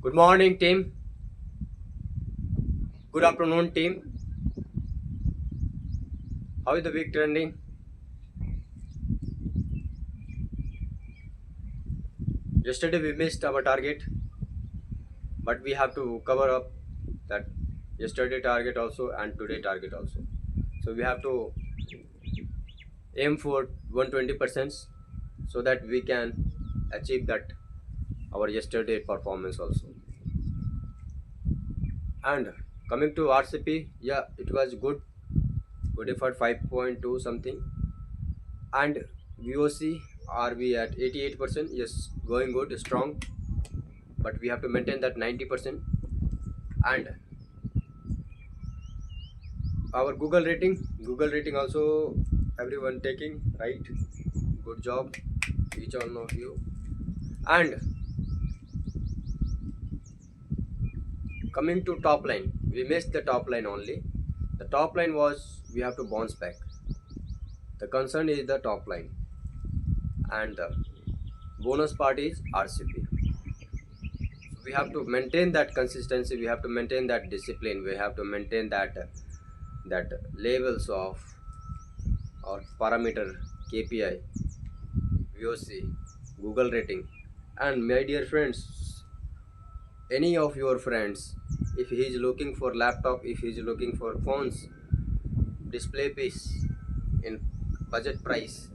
Good morning, team. Good afternoon, team. How is the week trending? Yesterday we missed our target, but we have to cover up that yesterday target also and today target also. So we have to aim for 120% so that we can achieve that our yesterday performance also. And coming to RCP, yeah, it was good effort 5.2 something. And VOC are we at 88%? Yes, going good, strong, but we have to maintain that 90%. And our Google rating also everyone taking right. Good job, each one of you. And coming to top line, we missed the top line only. The top line was we have to bounce back. The concern is the top line, and the bonus part is RCP. So we have to maintain that consistency. We have to maintain that discipline. We have to maintain that levels of or parameter KPI, VOC, Google rating. And my dear friends, any of your friends, if he is looking for laptop, if he is looking for phones, display piece in budget price,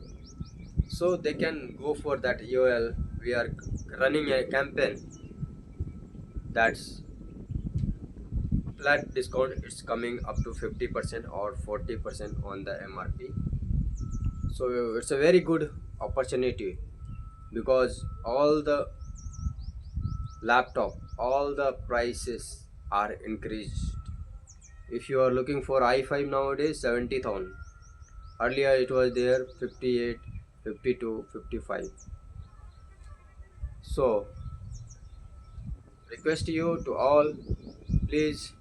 so they can go for that EOL. We are running a campaign that's flat discount. It's coming up to 50% or 40% on the MRP. So it's a very good opportunity because all the prices are increased. If you are looking for i5 nowadays, 70,000. Earlier it was there 58, 52, 55. So request you to all, please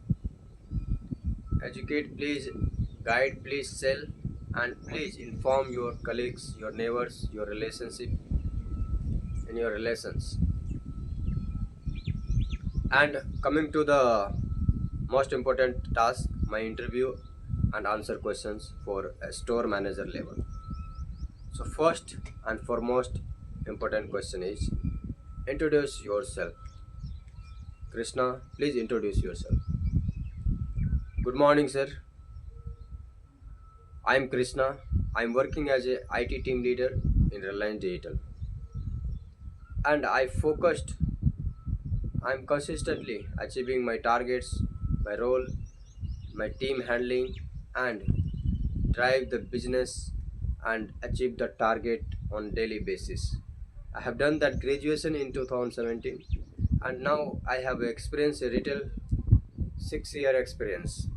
educate, please guide, please sell, and please inform your colleagues, your neighbors, your relationship, and your relations. And coming to the most important task, my interview and answer questions for a store manager level. So first and foremost important question is introduce yourself. Krishna, please introduce yourself. Good morning, sir. I am Krishna. I am working as a IT team leader in Reliance Digital. And I am consistently achieving my targets, my role, my team handling, and drive the business and achieve the target on daily basis. I have done that graduation in 2017, and now I have experienced a retail 6-year experience.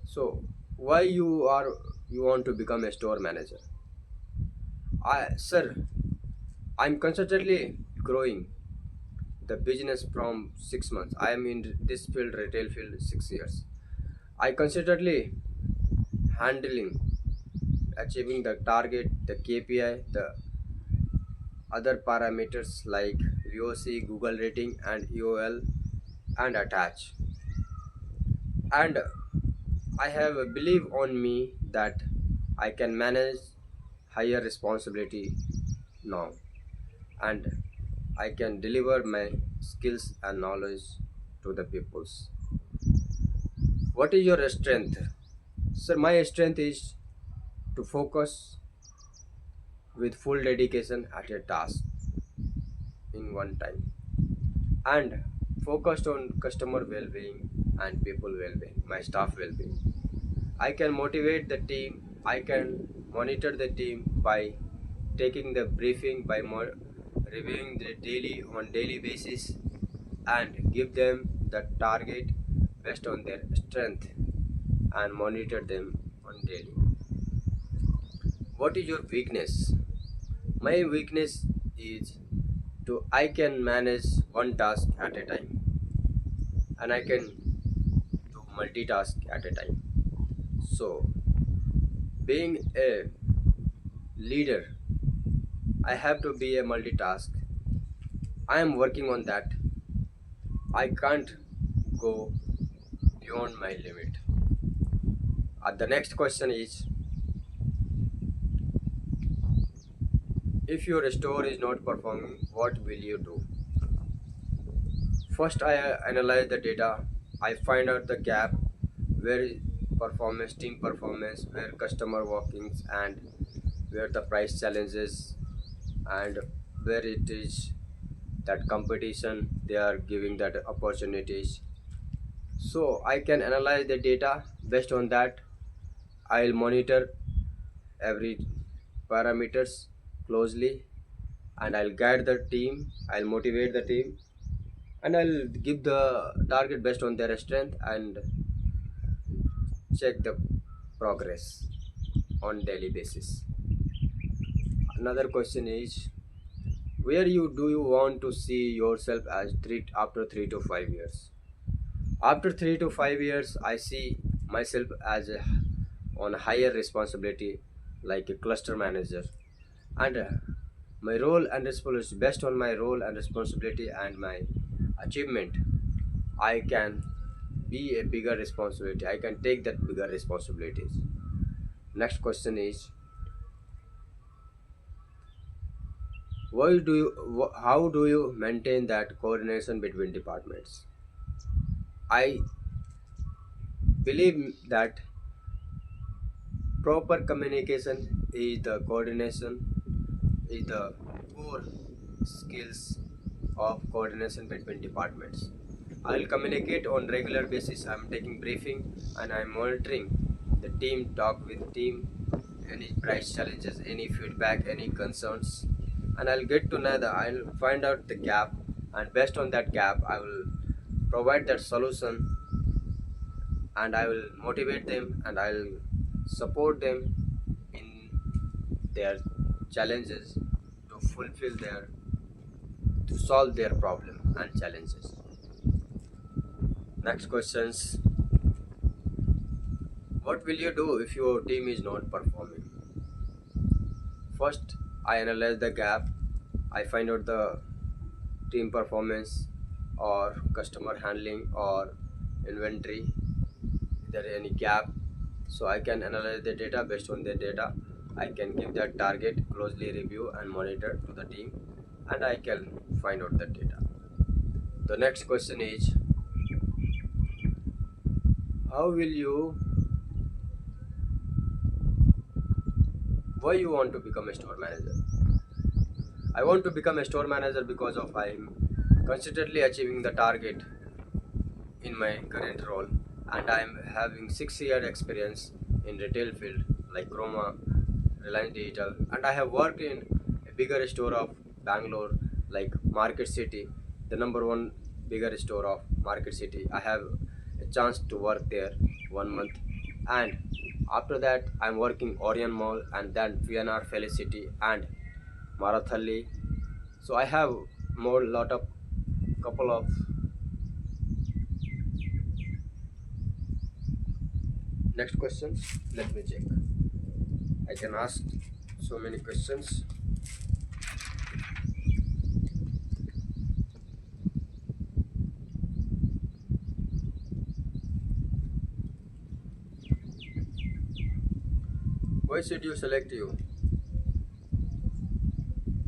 So why you want to become a store manager? Sir, I'm constantly growing the business from 6 months. I am in this field, retail field, 6 years. I constantly handling, achieving the target, the KPI, the other parameters like VOC, Google rating, and EOL, and attach. And I have a belief on me that I can manage higher responsibility now, and I can deliver my skills and knowledge to the peoples. What is your strength? Sir, my strength is to focus with full dedication at a task in one time and focused on customer well-being and people well-being, my staff well-being. I can motivate the team, I can monitor the team by taking the briefing, by reviewing the daily basis, and give them the target based on their strength and monitor them on daily. What is your weakness? My weakness is to I can manage one task at a time and I can do multitask at a time. So being a leader, I have to be a multitask. I am working on that. I can't go beyond my limit. The next question is, if your store is not performing, what will you do? First, I analyze the data. I find out the gap where is performance, team performance, where customer walkings, and where the price challenges, and where it is that competition they are giving that opportunities. So I can analyze the data. Based on that, I'll monitor every parameters closely, and I'll guide the team. I'll motivate the team, and I'll give the target based on their strength and check the progress on daily basis. Another question is, where you do you want to see yourself as after 3 to 5 years? After 3 to 5 years, I see myself as on higher responsibility, like a cluster manager, and my role and responsibility based on my role and responsibility and my achievement. I can be a bigger responsibility. I can take that bigger responsibilities. Next question is, how do you maintain that coordination between departments? I believe that proper communication is the coordination is the core skills of coordination between departments. I'll communicate on regular basis. I'm taking briefing and I'm monitoring the team, talk with team, any price challenges, any feedback, any concerns, and I'll get to know that I'll find out the gap, and based on that gap I will provide that solution, and I will motivate them, and I'll support them in their challenges to fulfill their to solve their problem and challenges. Next questions. What will you do if your team is not performing? First, I analyze the gap. I find out the team performance or customer handling or inventory. Is there any gap? So I can analyze the data. Based on the data, I can give that target, closely review and monitor to the team, and I can find out the data. The next question is, how will you why you want to become a store manager? I want to become a store manager because of I'm consistently achieving the target in my current role, and I'm having 6 year experience in retail field like Chroma, Reliance Digital, and I have worked in a bigger store of Bangalore like Market City, the number one bigger store of Market City. I have a chance to work there 1 month, and after that I'm working Orion Mall and then VNR Felicity and Marathalli. So I have more lot of couple of next questions. Let me check. I can ask so many questions. Why should you select you?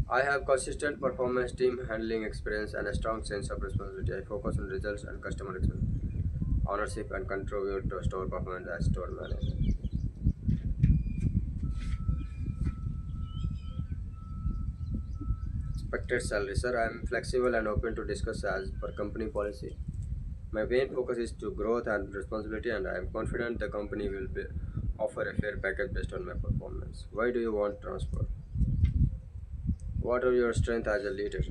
I have consistent performance, team handling experience, and a strong sense of responsibility. I focus on results and customer experience, ownership, and contribute to store performance as store manager. Expected salary, sir. I am flexible and open to discuss as per company policy. My main focus is to growth and responsibility, and I am confident the company will offer a fair package based on my performance. Why do you want transfer? What are your strengths as a leader?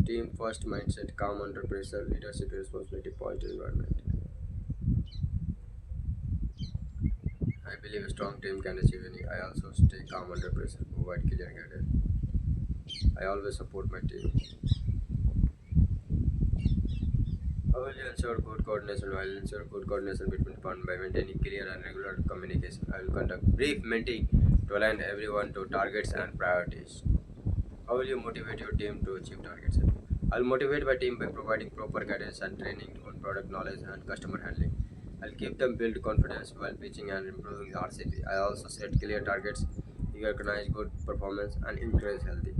Team first mindset, calm under pressure, leadership responsibility, positive environment. I believe a strong team can achieve any. I also stay calm under pressure, provide clear guidance. I always support my team. How will you ensure good coordination? I will ensure good coordination between departments by maintaining clear and regular communication. I will conduct brief meeting to align everyone to targets and priorities. How will you motivate your team to achieve targets? I'll motivate my team by providing proper guidance and training on product knowledge and customer handling. I'll keep them build confidence while pitching and improving the RCP. I also set clear targets, recognize good performance, and encourage healthy.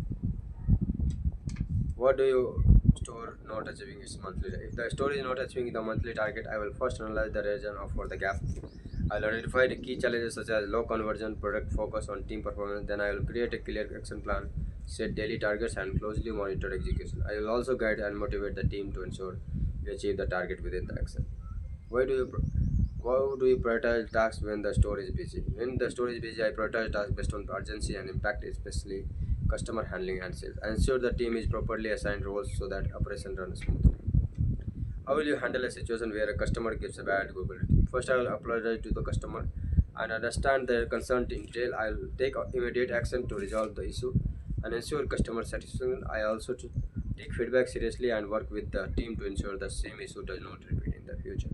What do you store not achieving its monthly? If the store is not achieving the monthly target, I will first analyze the reason for the gap. I'll identify the key challenges such as low conversion, product focus on team performance. Then I will create a clear action plan, set daily targets, and closely monitor execution. I will also guide and motivate the team to ensure we achieve the target within the action. Why do you how do you prioritize tasks when the store is busy? When the store is busy, I prioritize tasks based on urgency and impact, especially customer handling and sales. I ensure the team is properly assigned roles so that operation runs smoothly. How will you handle a situation where a customer gives a bad Google rating? First, I will apologize to the customer and understand their concern in detail. I will take immediate action to resolve the issue and ensure customer satisfaction. I also take feedback seriously and work with the team to ensure the same issue does not repeat in the future.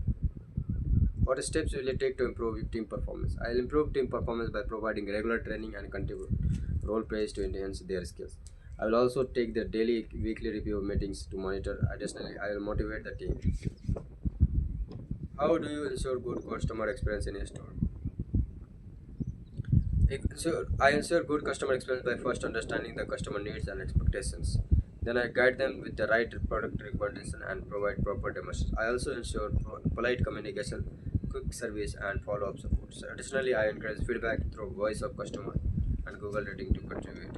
What steps will you take to improve team performance? I will improve team performance by providing regular training and contribute role plays to enhance their skills. I will also take the daily, weekly review meetings to monitor. Additionally, I will motivate the team. How do you ensure good customer experience in a store? I ensure good customer experience by first understanding the customer needs and expectations. Then I guide them with the right product recommendation and provide proper demonstration. I also ensure polite communication, quick service, and follow-up support. So additionally, I encourage feedback through voice of customer and Google rating to contribute.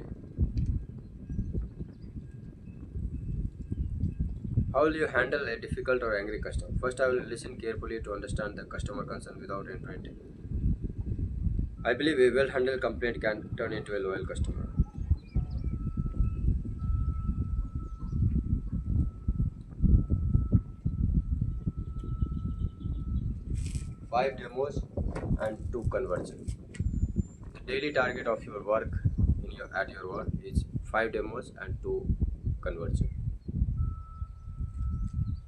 How will you handle a difficult or angry customer? First, I will listen carefully to understand the customer concern without interrupting. I believe a well-handled complaint can turn into a loyal customer. 5 demos and 2 conversion. The daily target of your work at your work is 5 demos and 2 conversion.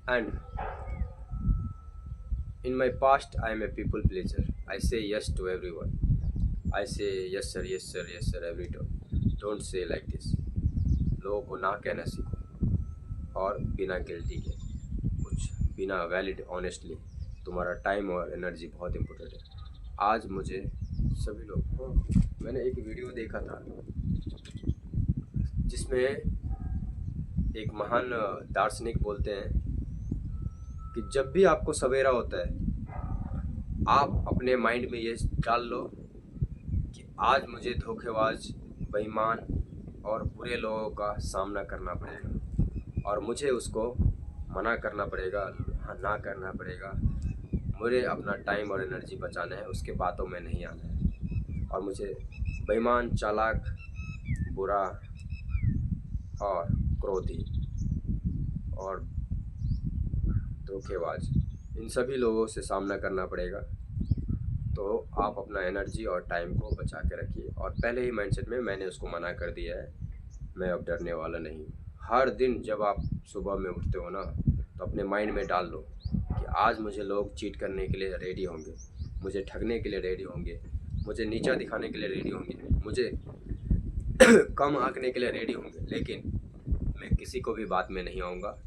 And in my past, I am a people pleaser. I say yes to everyone. I say yes sir, yes sir, yes sir every time. Don't say like this. लोगों को ना कहना सीखो और बिना guilty के कुछ बिना वैलिड ऑनेस्टली तुम्हारा टाइम और एनर्जी बहुत इम्पोर्टेंट है। आज मुझे सभी लोग मैंने एक वीडियो देखा था जिसमें एक महान दार्शनिक बोलते हैं कि जब भी आपको सवेरा होता है आप अपने माइंड में ये डाल लो कि आज मुझे धोखेबाज, बेईमान और बुरे लोगों का सामना करना पड़ेगा और मुझे उसको मना करना पड़ेगा, ना करना पड़ेगा। मुझे अपना टाइम और एनर्जी बचाना है, उसके बातों में नहीं आना है और मुझे बेईमान, चालाक, बुरा और क्रोधी और धोखेबाज इन सभी लोगों से सामना करना पड़ेगा। तो आप अपना एनर्जी और टाइम को बचा के रखिए और पहले ही माइंडसेट में मैंने उसको मना कर दिया है, मैं अब डरने वाला नहीं। हर दिन जब आप सुबह में उठते हो ना तो अपने माइंड में डाल लो कि आज मुझे लोग चीट करने के लिए रेडी होंगे, मुझे ठगने के लिए रेडी होंगे, मुझे नीचा दिखाने के लिए रेडी होंगे, मुझे कम आंकने के लिए रेडी होंगे, लेकिन मैं किसी को भी बात में नहीं आऊँगा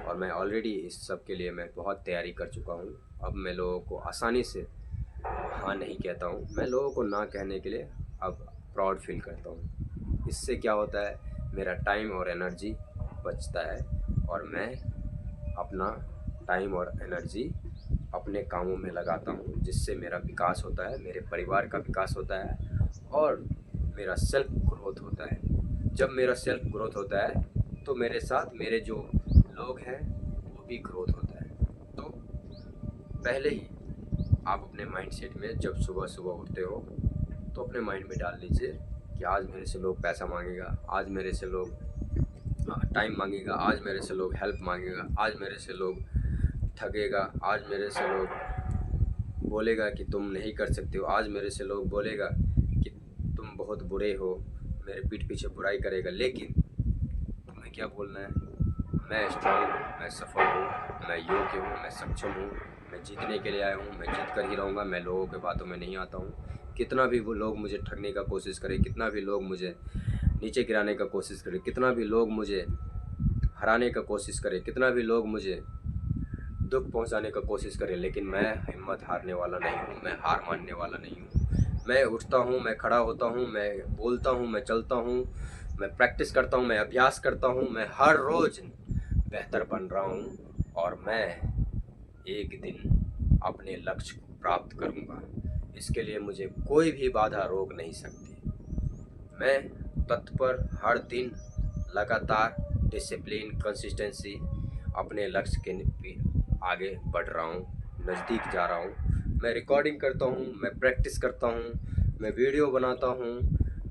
और मैं ऑलरेडी इस सब के लिए मैं बहुत तैयारी कर चुका हूँ। अब मैं लोगों को आसानी से हाँ नहीं कहता हूँ, मैं लोगों को ना कहने के लिए अब प्राउड फील करता हूँ। इससे क्या होता है, मेरा टाइम और एनर्जी बचता है और मैं अपना टाइम और एनर्जी अपने कामों में लगाता हूँ, जिससे मेरा विकास होता है, मेरे परिवार का विकास होता है और मेरा सेल्फ ग्रोथ होता है। जब मेरा सेल्फ ग्रोथ होता है तो मेरे साथ मेरे जो लोग हैं वो भी ग्रोथ होता है। तो पहले ही आप अपने माइंडसेट में जब सुबह सुबह उठते हो तो अपने माइंड में डाल लीजिए कि आज मेरे से लोग पैसा मांगेगा, आज मेरे से लोग टाइम मांगेगा, आज मेरे से लोग हेल्प मांगेगा, आज मेरे से लोग ठगेगा, आज मेरे से लोग बोलेगा कि तुम नहीं कर सकते हो, आज मेरे से लोग बोलेगा कि तुम बहुत बुरे हो, मेरे पीठ पीछे बुराई करेगा। लेकिन तुम्हें क्या बोलना है, मैं स्ट्रांग हूँ, मैं सफल हूँ, मैं योग्य हूँ, मैं सक्षम हूँ, मैं जीतने के लिए आया हूँ, मैं जीत कर ही रहूँगा, मैं लोगों के बातों में नहीं आता हूँ। कितना भी वो लोग मुझे ठगने का कोशिश करें, कितना भी लोग मुझे नीचे गिराने का कोशिश करें, कितना भी लोग मुझे हराने का कोशिश करे, कितना भी लोग मुझे दुख पहुंचाने का कोशिश करें, लेकिन मैं हिम्मत हारने वाला नहीं हूँ, मैं हार मानने वाला नहीं हूँ। मैं उठता हूँ, मैं खड़ा होता हूँ, मैं बोलता हूँ, मैं चलता हूँ, मैं प्रैक्टिस करता हूँ, मैं अभ्यास करता हूँ, मैं हर रोज़ बेहतर बन रहा हूँ और मैं एक दिन अपने लक्ष्य को प्राप्त करूँगा। इसके लिए मुझे कोई भी बाधा रोक नहीं सकती। मैं तत्पर हर दिन लगातार डिसिप्लिन कंसिस्टेंसी अपने लक्ष्य के आगे बढ़ रहा हूँ, नज़दीक जा रहा हूँ। मैं रिकॉर्डिंग करता हूँ, मैं प्रैक्टिस करता हूँ, मैं वीडियो बनाता हूँ,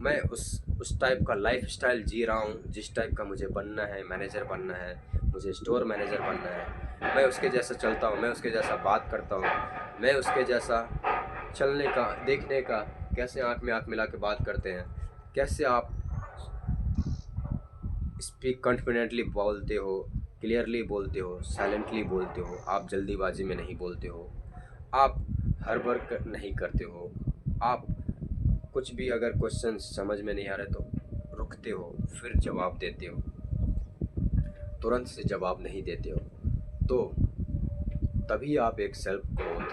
मैं उस टाइप का लाइफ स्टाइल जी रहा हूँ जिस टाइप का मुझे बनना है। मैनेजर बनना है, मुझे स्टोर मैनेजर बनना है। मैं उसके जैसा चलता हूँ, मैं उसके जैसा बात करता हूँ, मैं उसके जैसा चलने का, देखने का, कैसे आँख में आँख मिला के बात करते हैं, कैसे आप स्पीक कॉन्फिडेंटली बोलते हो, क्लियरली बोलते हो, साइलेंटली बोलते हो, आप जल्दीबाजी में नहीं बोलते हो, आप हड़बड़ नहीं करते हो, आप कुछ भी अगर क्वेश्चन समझ में नहीं आ रहे तो रुकते हो, फिर जवाब देते हो, तुरंत से जवाब नहीं देते हो। तो तभी आप एक सेल्फ ग्रोथ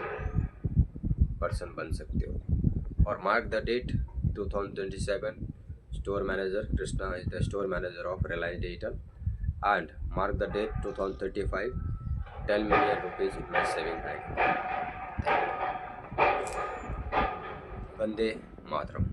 पर्सन बन सकते हो। और mark the date 2027, store manager Krishna is the store manager of Reliance Digital, and mark the date 2035, 10 million rupees in my saving bank account. Thank you. Vande Mataram.